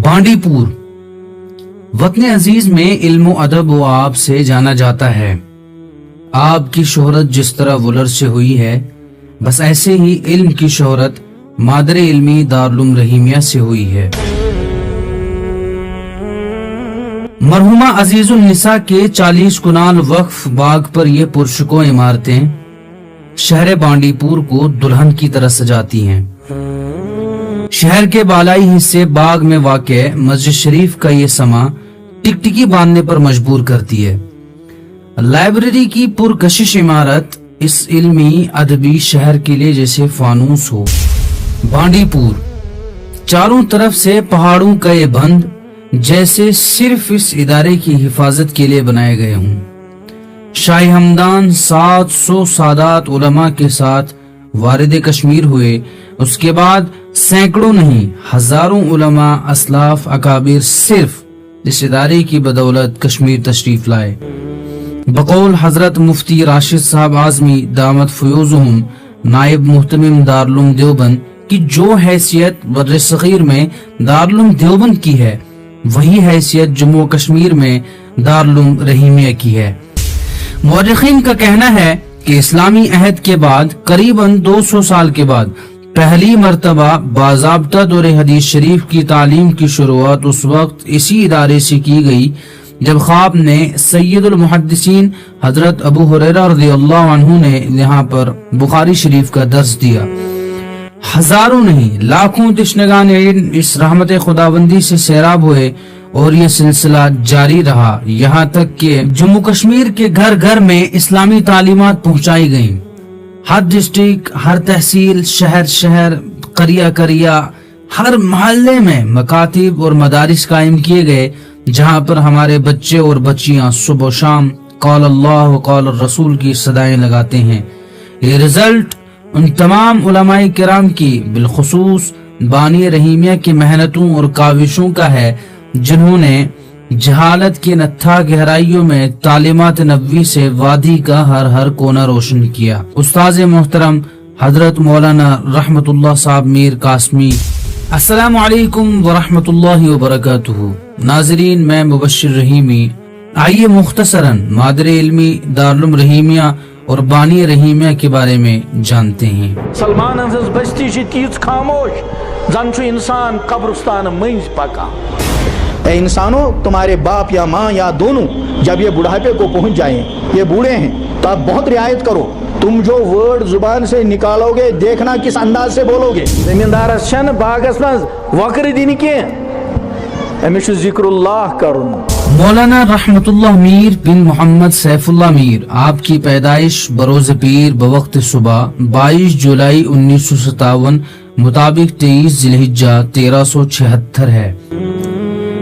بانڈی پور وطن عزیز میں علم و ادب و آب سے جانا جاتا ہے۔ آب کی شہرت جس طرح ولر سے ہوئی ہے، بس ایسے ہی علم کی شہرت مادر علمی دارالعلوم رحیمیہ سے ہوئی ہے۔ مرحومہ عزیز النساء کے 40 کنال وقف باغ پر یہ پرشکوہ عمارتیں شہر بانڈی پور کو دلہن کی طرح سجاتی ہیں۔ شہر کے بالائی حصے باغ میں واقع مسجد شریف کا یہ سما ٹکٹکی باندھنے پر مجبور کرتی ہے۔ لائبریری کی پرکشش عمارت اس علمی ادبی شہر کے لیے جیسے فانوس ہو۔ بانڈی پور چاروں طرف سے پہاڑوں کا یہ بند جیسے صرف اس ادارے کی حفاظت کے لیے بنائے گئے ہوں۔ شاہ ہمدان 700 سادات علماء کے ساتھ وارد کشمیر ہوئے، اس کے بعد سینکڑوں نہیں ہزاروں علماء اسلاف اکابر صرف اس ادارے کی بدولت کشمیر تشریف لائے۔ بقول حضرت مفتی راشد صاحب اعظمی دامت فیوزہم نائب محتمم دارالعلوم دیوبند کی جو حیثیت بر صغیر میں دارالعلوم دیوبند کی ہے، وہی حیثیت جموں کشمیر میں دارالعلوم رحیمیہ کی ہے۔ مورخین کا کہنا ہے کہ اسلامی عہد کے بعد قریباً 200 سال کے بعد پہلی مرتبہ باضابطہ دور حدیث شریف کی تعلیم کی شروعات اس وقت اسی ادارے سے کی گئی جب خواب نے سید المحدثین حضرت ابو ہریرہ رضی اللہ عنہ نے یہاں پر بخاری شریف کا درس دیا۔ ہزاروں نہیں لاکھوں تشنگان علم اس رحمت خداوندی سے سیراب ہوئے اور یہ سلسلہ جاری رہا، یہاں تک کہ جموں کشمیر کے گھر گھر میں اسلامی تعلیمات پہنچائی گئیں۔ ہر ڈسٹرکٹ، ہر تحصیل، شہر شہر، قریہ قریہ، ہر محلے میں مکاتب اور مدارس قائم کیے گئے جہاں پر ہمارے بچے اور بچیاں صبح و شام قال اللہ و قال الرسول کی صدائیں لگاتے ہیں۔ یہ رزلٹ ان تمام علماء کرام کی بالخصوص بانی رحیمیہ کی محنتوں اور کاوشوں کا ہے جنہوں نے جہالت کی نتھا گہرائیوں میں تعلیمات نبوی سے وادی کا ہر کونا روشن کیا۔ استاذ محترم حضرت مولانا رحمت اللہ صاحب میر قاسمی، السلام علیکم ورحمت اللہ وبرکاتہ۔ ناظرین، میں مبشر رحیمی، آئیے مختصراً مادر علمی دارالعلوم رحیمیہ اور بانی رحیمیہ کے بارے میں جانتے ہیں۔ سلمان ہنز بستی چھ تیز خاموش زن چھ انسان قبرستان منز پکا۔ اے انسانوں، تمہارے باپ یا ماں یا دونوں جب یہ بڑھاپے کو پہنچ جائیں، یہ بوڑھے ہیں، تو آپ بہت رعایت کرو۔ تم جو ورڈ زبان سے نکالو گے دیکھنا کس انداز سے بولو گے۔ زمیندارس چھن باغس مز وکر دین کی امس ذکر اللہ کرن۔ مولانا رحمت اللہ میر بن محمد سیف اللہ میر، آپ کی پیدائش بروز پیر بوقت صبح 22 جولائی 1957 مطابق 23 ذی الحجہ 1376 ہے۔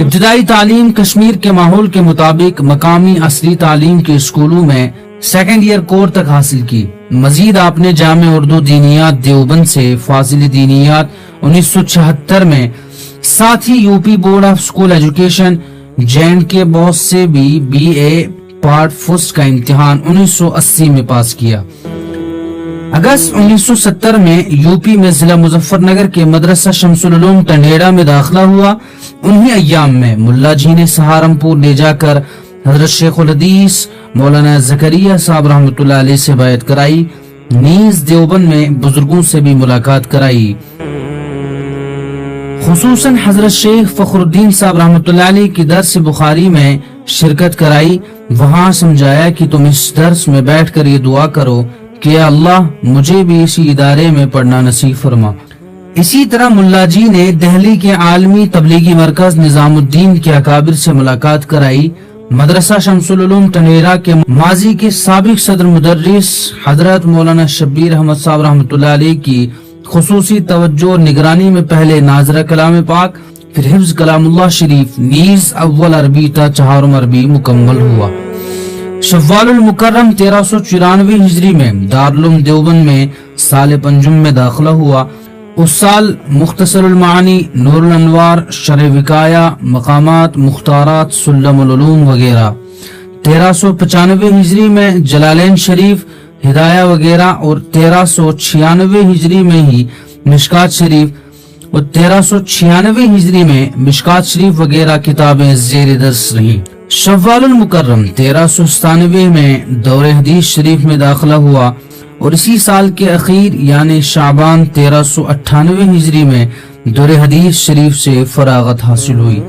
ابتدائی تعلیم کشمیر کے ماحول کے مطابق مقامی اصلی تعلیم کے اسکولوں میں سیکنڈ ایئر کور تک حاصل کی۔ مزید آپ نے جامع اردو دینیات دیوبند سے فاضل دینیات 1976 میں، ساتھ ہی U P board of school education JNK بوس سے بھی BA پارٹ فرسٹ کا امتحان 1980 میں پاس کیا۔ اگست 1970 میں یو پی میں ضلع مظفر نگر کے مدرسہ شمس العلوم ٹنڈیڑا میں داخلہ ہوا۔ انہی ایام میں ملا جی نے سہارنپور لے جا کر حضرت شیخ الحدیث مولانا زکریا صاحب رحمۃ اللہ علیہ سے بیعت کرائی، نیز دیوبند میں بزرگوں سے بھی ملاقات کرائی، خصوصاً حضرت شیخ فخر الدین صاحب رحمۃ اللہ علیہ کی درس بخاری میں شرکت کرائی۔ وہاں سمجھایا کہ تم اس درس میں بیٹھ کر یہ دعا کرو کہ اللہ مجھے بھی اسی ادارے میں پڑھنا نصیب فرما۔ اسی طرح ملا جی نے دہلی کے عالمی تبلیغی مرکز نظام الدین کے اکابر سے ملاقات کرائی۔ مدرسہ شمس العلوم ٹنڈیڑا کے ماضی کے سابق صدر مدرس حضرت مولانا شبیر احمد صاحب رحمۃ اللہ علیہ کی خصوصی توجہ اور نگرانی میں پہلے ناظرہ کلام پاک، پھر حفظ کلام اللہ شریف، نیز اول عربی تا چہارم عربی مکمل ہوا۔ شوال المکرم 1394 ہجری میں دارالعلوم دیوبند میں سال پنجم میں داخلہ ہوا۔ اس سال مختصر المعانی، نور الانوار، شرح وقایہ، مقامات، مختارات، سلم العلوم وغیرہ۔ 1395 ہجری میں جلالین شریف، ہدایہ وغیرہ، اور 1396 ہجری میں ہی مشکات شریف، اور 1396 ہجری میں مشکات شریف وغیرہ کتابیں زیر درس رہیں۔ شوال المکرم 1397 میں دور حدیث شریف میں داخلہ ہوا اور اسی سال کے اخیر یعنی شعبان 1398 ہجری میں دور حدیث شریف سے فراغت حاصل ہوئی۔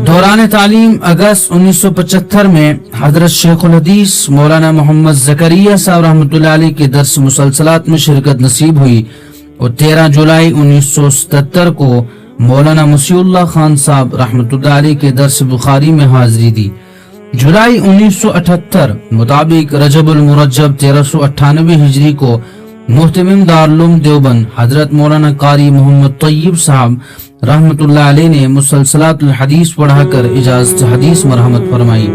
دوران تعلیم اگست 1975 میں حضرت شیخ الحدیث مولانا محمد زکریا صاحب رحمۃ اللہ علیہ کے درس مسلسلات میں شرکت نصیب ہوئی اور 13 جولائی 1977 کو مولانا مسیح اللہ خان صاحب رحمۃ اللہ علیہ کے درس بخاری میں حاضری دی۔ جولائی 1978 مطابق رجب المرجب 1398 ہجری کو محتمم دارالعلوم دیوبند حضرت مولانا قاری محمد طیب صاحب رحمۃ اللہ علیہ نے مسلسلات الحدیث پڑھا کر اجازت حدیث مرحمت فرمائی۔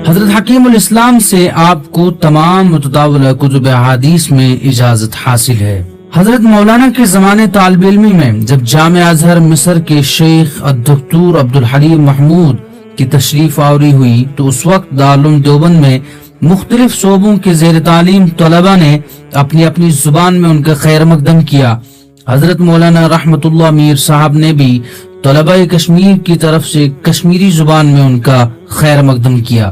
حضرت حکیم الاسلام سے آپ کو تمام متداولہ کتب احادیث میں اجازت حاصل ہے۔ حضرت مولانا کے زمانے طالب علمی میں جب جامع ازہر مصر کے شیخ الدکتور عبدالحلیم محمود کی تشریف آوری ہوئی تو اس وقت دارالعلوم دیوبند میں مختلف صوبوں کے زیر تعلیم طلبہ نے اپنی اپنی زبان میں ان کا خیر مقدم کیا۔ حضرت مولانا رحمت اللہ میر صاحب نے بھی طلبہ کشمیر کی طرف سے کشمیری زبان میں ان کا خیر مقدم کیا۔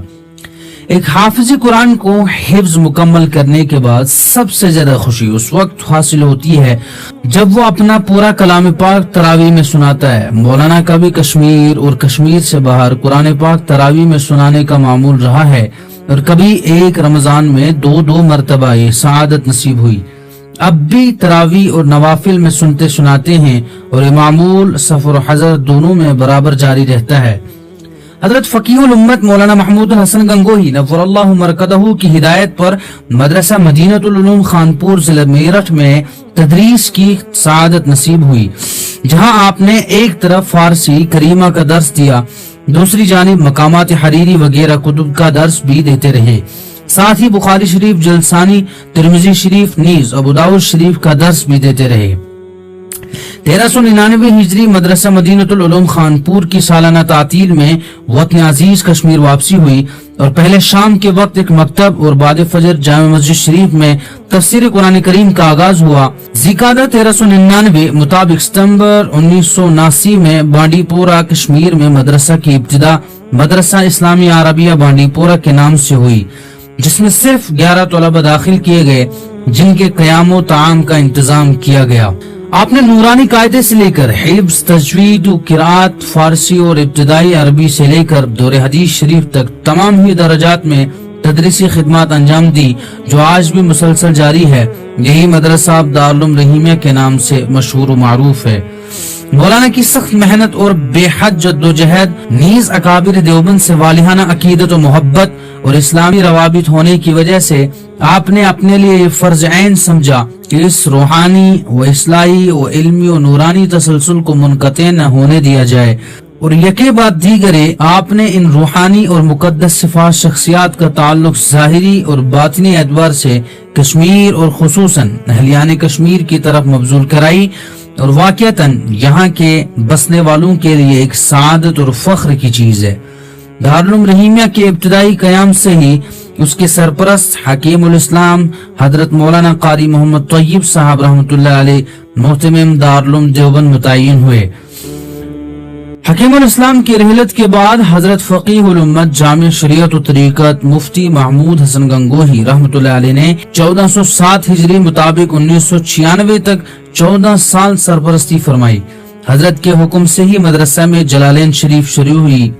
ایک حافظ قرآن کو حفظ مکمل کرنے کے بعد سب سے زیادہ خوشی اس وقت حاصل ہوتی ہے جب وہ اپنا پورا کلام پاک تراویح میں سناتا ہے۔ مولانا کا بھی کشمیر اور کشمیر سے باہر قرآن پاک تراویح میں سنانے کا معمول رہا ہے اور کبھی ایک رمضان میں 2 مرتبہ یہ سعادت نصیب ہوئی۔ اب بھی تراویح اور نوافل میں سنتے سناتے ہیں اور یہ معمول سفر و حضر دونوں میں برابر جاری رہتا ہے۔ حضرت فقیہ الامت مولانا محمود الحسن گنگوہی نور اللہ مرکزہ کی ہدایت پر مدرسہ مدینۃ العلوم خانپور ضلع میرٹھ میں تدریس کی سعادت نصیب ہوئی، جہاں آپ نے ایک طرف فارسی کریمہ کا درس دیا، دوسری جانب مقامات حریری وغیرہ کتب کا درس بھی دیتے رہے، ساتھ ہی بخاری شریف جلسانی ترمذی شریف نیز ابو داؤد شریف کا درس بھی دیتے رہے۔ 1399 ہجری مدرسہ مدینۃ العلوم خانپور کی سالانہ تعطیل میں وطن عزیز کشمیر واپسی ہوئی اور پہلے شام کے وقت ایک مکتب اور بعد فجر جامع مسجد شریف میں تفسیر قرآن کریم کا آغاز ہوا۔ ذیقعدہ 1399 مطابق ستمبر 1979 میں بانڈی پورہ کشمیر میں مدرسہ کی ابتدا مدرسہ اسلامی عربیہ بانڈی پورہ کے نام سے ہوئی، جس میں صرف 11 طلبہ داخل کیے گئے جن کے قیام و طعام کا انتظام کیا گیا۔ آپ نے نورانی قاعدے سے لے کر حفظ، تجوید و قرات، فارسی اور ابتدائی عربی سے لے کر دور حدیث شریف تک تمام ہی درجات میں تدریسی خدمات انجام دی، جو آج بھی مسلسل جاری ہے۔ یہی مدرسہ دارالعلوم رحیمیہ کے نام سے مشہور و معروف ہے۔ مولانا کی سخت محنت اور بے حد جد و جہد نیز اکابر دیوبند سے والہانہ عقیدت و محبت اور اسلامی روابط ہونے کی وجہ سے آپ نے اپنے لیے یہ فرض عین سمجھا کہ اس روحانی و اصلاحی و علمی و نورانی تسلسل کو منقطع نہ ہونے دیا جائے، اور یکے بعد دیگرے آپ نے ان روحانی اور مقدس صفات شخصیات کا تعلق ظاہری اور باطنی اعتبار سے کشمیر اور خصوصاً اہلیان کشمیر کی طرف مبذول کرائی، اور واقعتاً یہاں کے بسنے والوں کے لیے ایک سعادت اور فخر کی چیز ہے۔ دارالعلوم رحیمیہ کے ابتدائی قیام سے ہی اس کے سرپرست حکیم الاسلام حضرت مولانا قاری محمد طیب صاحب رحمۃ اللہ علیہ محتمم دارالعلوم دیوبند متعین ہوئے۔ حکیم الاسلام کی رحلت کے بعد حضرت فقیہ الامت جامع شریعت و طریقت مفتی محمود حسن گنگوہی رحمۃ اللہ علیہ نے 1407 ہجری مطابق 1996 تک 14 سال سرپرستی فرمائی۔ حضرت کے حکم سے ہی مدرسہ میں جلالین شریف شروع ہوئی۔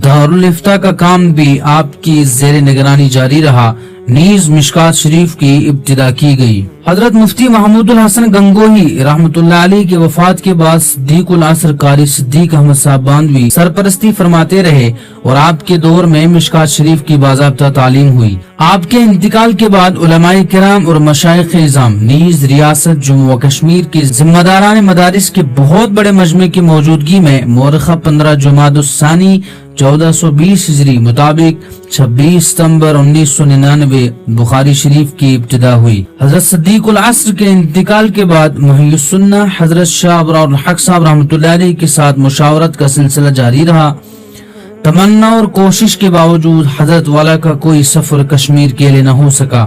دارالفتہ کا کام بھی آپ کی زیر نگرانی جاری رہا، نیز مشکات شریف کی ابتدا کی گئی۔ حضرت مفتی محمود الحسن گنگوہی رحمۃ اللہ علیہ کی وفات کے بعد صدیق العصر قاری صدیق احمد صاحب باندوی سرپرستی فرماتے رہے اور آپ کے دور میں مشکات شریف کی باضابطہ تعلیم ہوئی۔ آپ کے انتقال کے بعد علماء کرام اور مشائخ اعظام نیز ریاست جموں و کشمیر کی ذمہ داران مدارس کے بہت بڑے مجمع کی موجودگی میں مورخہ 15 جمادی الثانی 1420 ہجری مطابق 26 ستمبر 1999 بخاری شریف کی ابتدا ہوئی۔ حضرت صدیق العصر کے انتقال کے بعد محی السنہ حضرت شاہ ابرار الحق صاحب رحمۃ اللہ علیہ کے ساتھ مشاورت کا سلسلہ جاری رہا۔ تمنا اور کوشش کے باوجود حضرت والا کا کوئی سفر کشمیر کے لیے نہ ہو سکا۔